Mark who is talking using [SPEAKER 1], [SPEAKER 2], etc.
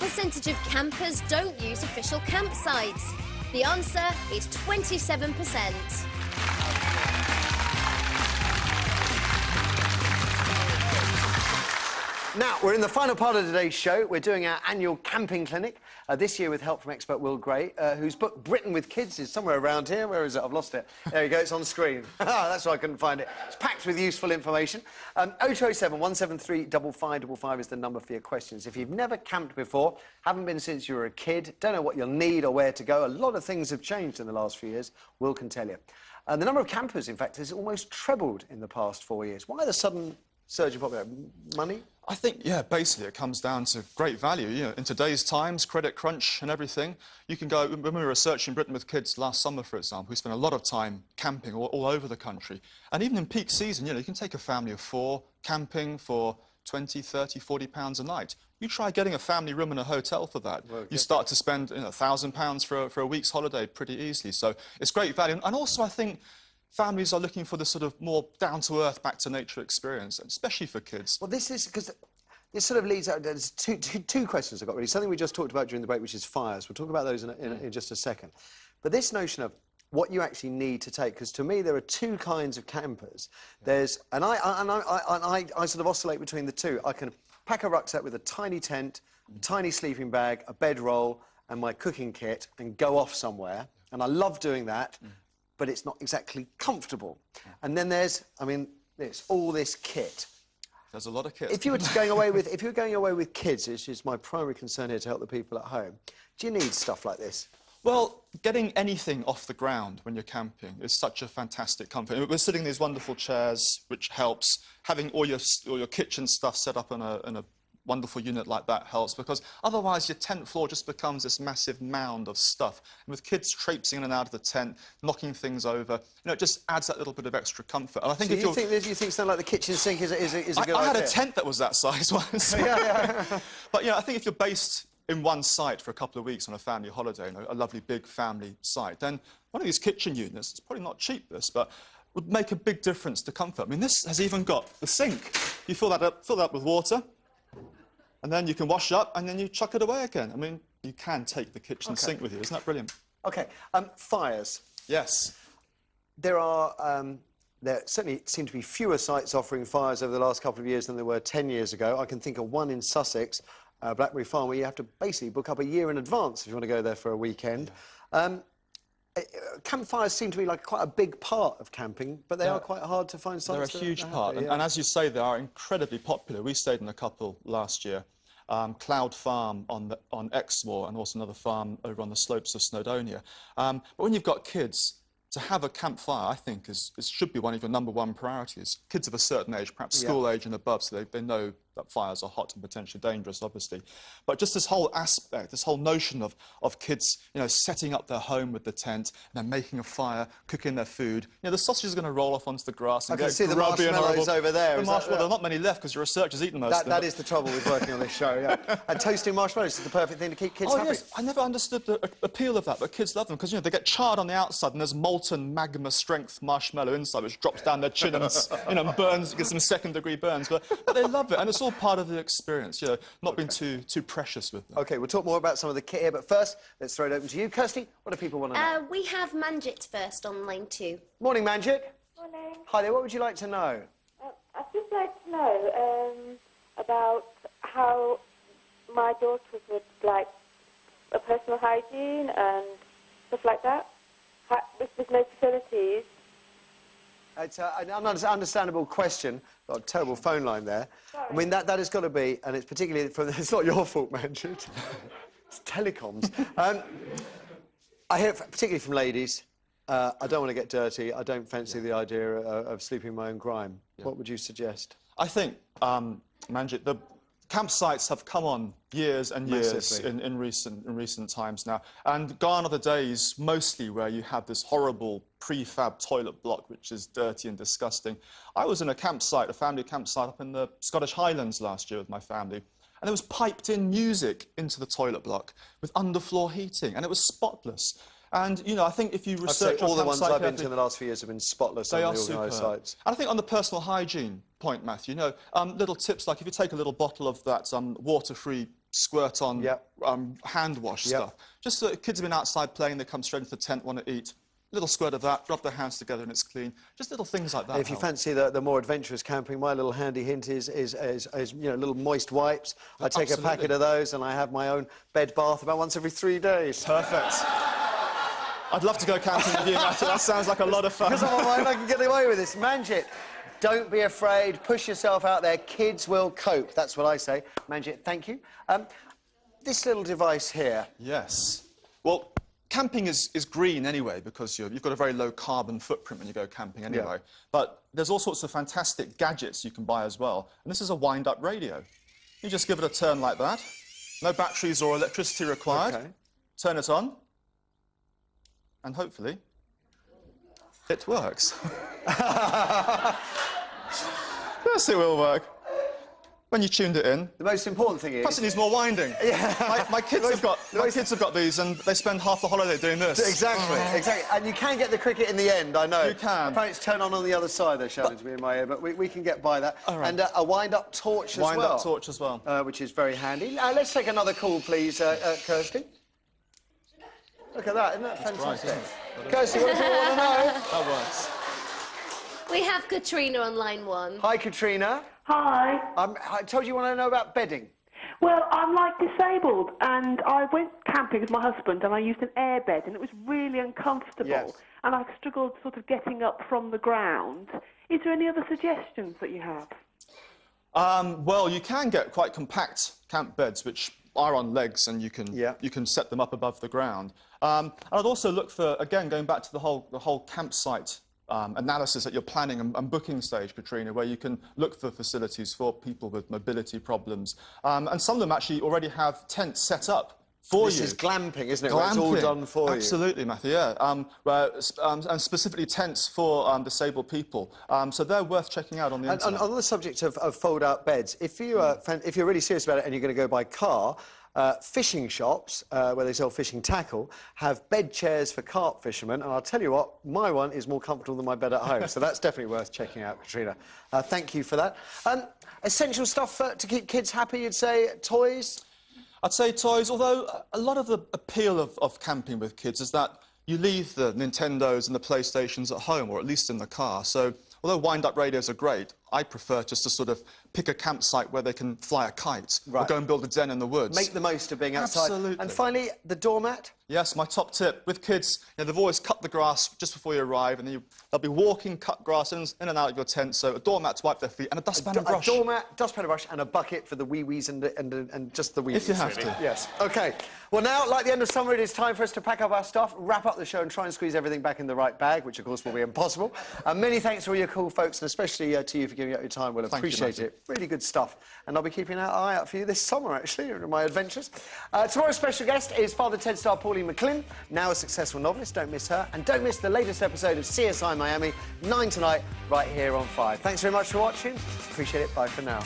[SPEAKER 1] percentage of campers don't use official campsites? The answer is 27%.
[SPEAKER 2] Now, we're in the final part of today's show. We're doing our annual camping clinic, this year with help from expert Will Gray, whose book, Britain with Kids, is somewhere around here. Where is it? I've lost it. There you go, it's on screen. That's why I couldn't find it. It's packed with useful information. 0207 173 5555 is the number for your questions. If you've never camped before, haven't been since you were a kid, don't know what you'll need or where to go, a lot of things have changed in the last few years, Will can tell you. The number of campers, in fact, has almost trebled in the past 4 years. Why the sudden surge in popularity? Money?
[SPEAKER 3] I think, yeah, basically it comes down to great value. You know, in today's times, credit crunch and everything, you can go... When we were researching Britain with Kids last summer, for example, we spent a lot of time camping all over the country. And even in peak season, you know, you can take a family of 4 camping for 20, 30, 40 pounds a night. You try getting a family room in a hotel for that. Well, you start to spend, you know, £1,000 for a week's holiday pretty easily. So it's great value. And also, I think families are looking for this sort of more down-to-earth, back-to-nature experience, especially for kids.
[SPEAKER 2] Well, this is... because this sort of leads out... There's two questions I've got, really. Something we just talked about during the break, which is fires. We'll talk about those in just a second. But this notion of what you actually need to take, because to me there are two kinds of campers. There's... And I sort of oscillate between the two. I can pack a rucksack with a tiny tent, a tiny sleeping bag, a bedroll, and my cooking kit, and go off somewhere. And I love doing that. But it's not exactly comfortable. And then there's, I mean, all this kit.
[SPEAKER 3] There's a lot of kit.
[SPEAKER 2] If you were going away with kids, which is my primary concern here to help the people at home, do you need stuff like this?
[SPEAKER 3] Well, getting anything off the ground when you're camping is such a fantastic comfort. We're sitting in these wonderful chairs, which helps. Having all your kitchen stuff set up in a wonderful unit like that helps, because otherwise your tent floor just becomes this massive mound of stuff. And with kids traipsing in and out of the tent, knocking things over, you know, it just adds that little bit of extra comfort. And I think
[SPEAKER 2] so you think something like the kitchen sink is a good idea?
[SPEAKER 3] I had a tent that was that size once.
[SPEAKER 2] Yeah.
[SPEAKER 3] But, you know, I think if you're based in one site for a couple of weeks on a family holiday, you know, a lovely big family site, then one of these kitchen units, it's probably not cheap, this, but would make a big difference to comfort. I mean, this has even got the sink. You fill that up with water, and then you can wash up, and then you chuck it away again. I mean, you can take the kitchen sink with you. Isn't that brilliant?
[SPEAKER 2] OK. Fires.
[SPEAKER 3] Yes.
[SPEAKER 2] There certainly seem to be fewer sites offering fires over the last couple of years than there were 10 years ago. I can think of one in Sussex, Blackberry Farm, where you have to basically book up a year in advance if you want to go there for a weekend. Yeah. Campfires seem to be like quite a big part of camping, but they are quite hard to find sites.
[SPEAKER 3] They're a huge part, and as you say, they are incredibly popular. We stayed in a couple last year, Cloud Farm on Exmoor, and also another farm over on the slopes of Snowdonia. But when you've got kids, to have a campfire, I think, should be one of your #1 priorities. Kids of a certain age, perhaps school age and above, so they know that fires are hot and potentially dangerous, obviously. But just this whole aspect, this whole notion of kids, you know, setting up their home with the tent and then making a fire, cooking their food. You know, the sausage is going to roll off onto the grass and get
[SPEAKER 2] see the
[SPEAKER 3] grubby and
[SPEAKER 2] marshmallows
[SPEAKER 3] horrible.
[SPEAKER 2] over there.
[SPEAKER 3] Well, there are not many left because your researchers eat most of them.
[SPEAKER 2] That is the trouble with working on this show, yeah. And toasting marshmallows is the perfect thing to keep kids happy.
[SPEAKER 3] Yes, I never understood the appeal of that, but kids love them because, you know, they get charred on the outside and there's molten magma-strength marshmallow inside, which drops down their chin and, you know, burns, gives them second-degree burns. But they love it, and it's all part of the experience, you know, not being too precious with them.
[SPEAKER 2] OK, we'll talk more about some of the kit here, but first, let's throw it open to you. Kirsty, what do people want to know?
[SPEAKER 1] We have Manjit first on line 2.
[SPEAKER 2] Morning, Manjit.
[SPEAKER 4] Morning.
[SPEAKER 2] Hi there, what would you like to know?
[SPEAKER 4] I'd just like to know about how my daughters would like a personal hygiene and stuff like that. If there's no facilities.
[SPEAKER 2] It's an understandable question. Got a terrible phone line there.
[SPEAKER 4] Sorry.
[SPEAKER 2] I mean, that has got to be, and it's particularly from... It's not your fault, Manjit. It's telecoms. I hear, particularly from ladies, I don't want to get dirty. I don't fancy the idea of sleeping in my own grime. Yeah. What would you suggest?
[SPEAKER 3] I think, Manjit, the campsites have come on years and years in recent times now, and gone are the days mostly where you have this horrible prefab toilet block which is dirty and disgusting. I was in a campsite, a family campsite up in the Scottish Highlands last year with my family, and there was piped-in music into the toilet block with underfloor heating, and it was spotless. And, you know, I think if you research...
[SPEAKER 2] all the ones I've been to in the last few years have been spotless on the organised sites.
[SPEAKER 3] And I think on the personal hygiene point, Matthew, you know, little tips like if you take a little bottle of that water-free squirt-on
[SPEAKER 2] Yep.
[SPEAKER 3] hand wash
[SPEAKER 2] Yep.
[SPEAKER 3] stuff. Just so that kids have been outside playing, they come straight into the tent, want to eat. Little squirt of that, rub their hands together and it's clean. Just little things like that.
[SPEAKER 2] If you
[SPEAKER 3] help.
[SPEAKER 2] fancy the more adventurous camping, my little handy hint is you know, little moist wipes. I take
[SPEAKER 3] Absolutely.
[SPEAKER 2] a packet of those and I have my own bed bath about once every 3 days.
[SPEAKER 3] Perfect. I'd love to go camping with you, Matthew. That sounds like a lot of fun.
[SPEAKER 2] Because I'm online, I can get away with this. Manjit, don't be afraid. Push yourself out there. Kids will cope. That's what I say. Manjit, thank you. This little device here.
[SPEAKER 3] Yes. Well, camping is green anyway because you've got a very low carbon footprint when you go camping anyway.
[SPEAKER 2] Yeah.
[SPEAKER 3] But there's all sorts of fantastic gadgets you can buy as well. And this is a wind-up radio. You just give it a turn like that. No batteries or electricity required.
[SPEAKER 2] Okay.
[SPEAKER 3] Turn it on. And hopefully, it works. Yes, it will work. When you tuned it in.
[SPEAKER 2] The most important thing is...
[SPEAKER 3] Plus, it needs more winding.
[SPEAKER 2] Yeah.
[SPEAKER 3] My kids have got these, and they spend half the holiday doing this.
[SPEAKER 2] Exactly, exactly. And you can get the cricket in the end, I know.
[SPEAKER 3] You can.
[SPEAKER 2] Apparently it's turned on the other side, they're shouting to me in my ear, but we can get by that.
[SPEAKER 3] All right.
[SPEAKER 2] And a wind-up torch as well.
[SPEAKER 3] Wind-up torch as well.
[SPEAKER 2] Which is very handy. Let's take another call, please, Kirsty. Look at that, isn't that fantastic?
[SPEAKER 3] Right,
[SPEAKER 2] Kirsty, what do you want to know?
[SPEAKER 3] That works.
[SPEAKER 1] We have Katrina on line 1.
[SPEAKER 2] Hi, Katrina.
[SPEAKER 5] Hi.
[SPEAKER 2] I told you want to know about bedding.
[SPEAKER 5] Well, I'm like disabled, and I went camping with my husband, and I used an air bed, and it was really uncomfortable.
[SPEAKER 2] Yes.
[SPEAKER 5] And I struggled sort of getting up from the ground. Is there any other suggestions that you have?
[SPEAKER 3] Well, you can get quite compact camp beds, which are on legs, and you can set them up above the ground. And I'd also look for, again, going back to the whole campsite analysis at your planning and booking stage, Katrina, where you can look for facilities for people with mobility problems. And some of them actually already have tents set up for you.
[SPEAKER 2] This is glamping, isn't it? Where it's all done for you.
[SPEAKER 3] Absolutely, Matthew, yeah. And specifically tents for disabled people. So they're worth checking out on the internet.
[SPEAKER 2] And on the subject of fold-out beds, if you're really serious about it and you're going to go by car, fishing shops, where they sell fishing tackle, have bed chairs for carp fishermen, and I'll tell you what, my one is more comfortable than my bed at home, so that's definitely worth checking out, Katrina. Thank you for that. Essential stuff to keep kids happy, you'd say, toys?
[SPEAKER 3] I'd say toys, although a lot of the appeal of camping with kids is that you leave the Nintendos and the PlayStations at home, or at least in the car. So, although wind-up radios are great, I prefer just to sort of pick a campsite where they can fly a kite, or go and build a den in the woods.
[SPEAKER 2] Make the most of being outside.
[SPEAKER 3] Absolutely.
[SPEAKER 2] And finally, the doormat?
[SPEAKER 3] Yes, my top tip. With kids, they've always cut the grass just before you arrive, and then they'll be walking, cut grass in and out of your tent, so a doormat to wipe their feet, and a dustpan and brush.
[SPEAKER 2] A doormat, dustpan and brush, and a bucket for the wee-wees and just the wee-wees.
[SPEAKER 3] If you have
[SPEAKER 2] really.
[SPEAKER 3] to.
[SPEAKER 2] Yes. OK. Well, now, like the end of summer, it is time for us to pack up our stuff, wrap up the show and try and squeeze everything back in the right bag, which, of course, will be impossible. Many thanks to all your cool folks, and especially to you for giving up your time. We'll appreciate it. Really good stuff. And I'll be keeping an eye out for you this summer, actually, in my adventures. Tomorrow's special guest is Father Ted star Pauline McClin, now a successful novelist. Don't miss her. And don't miss the latest episode of CSI Miami, 9 tonight, right here on 5. Thanks very much for watching. Appreciate it. Bye for now.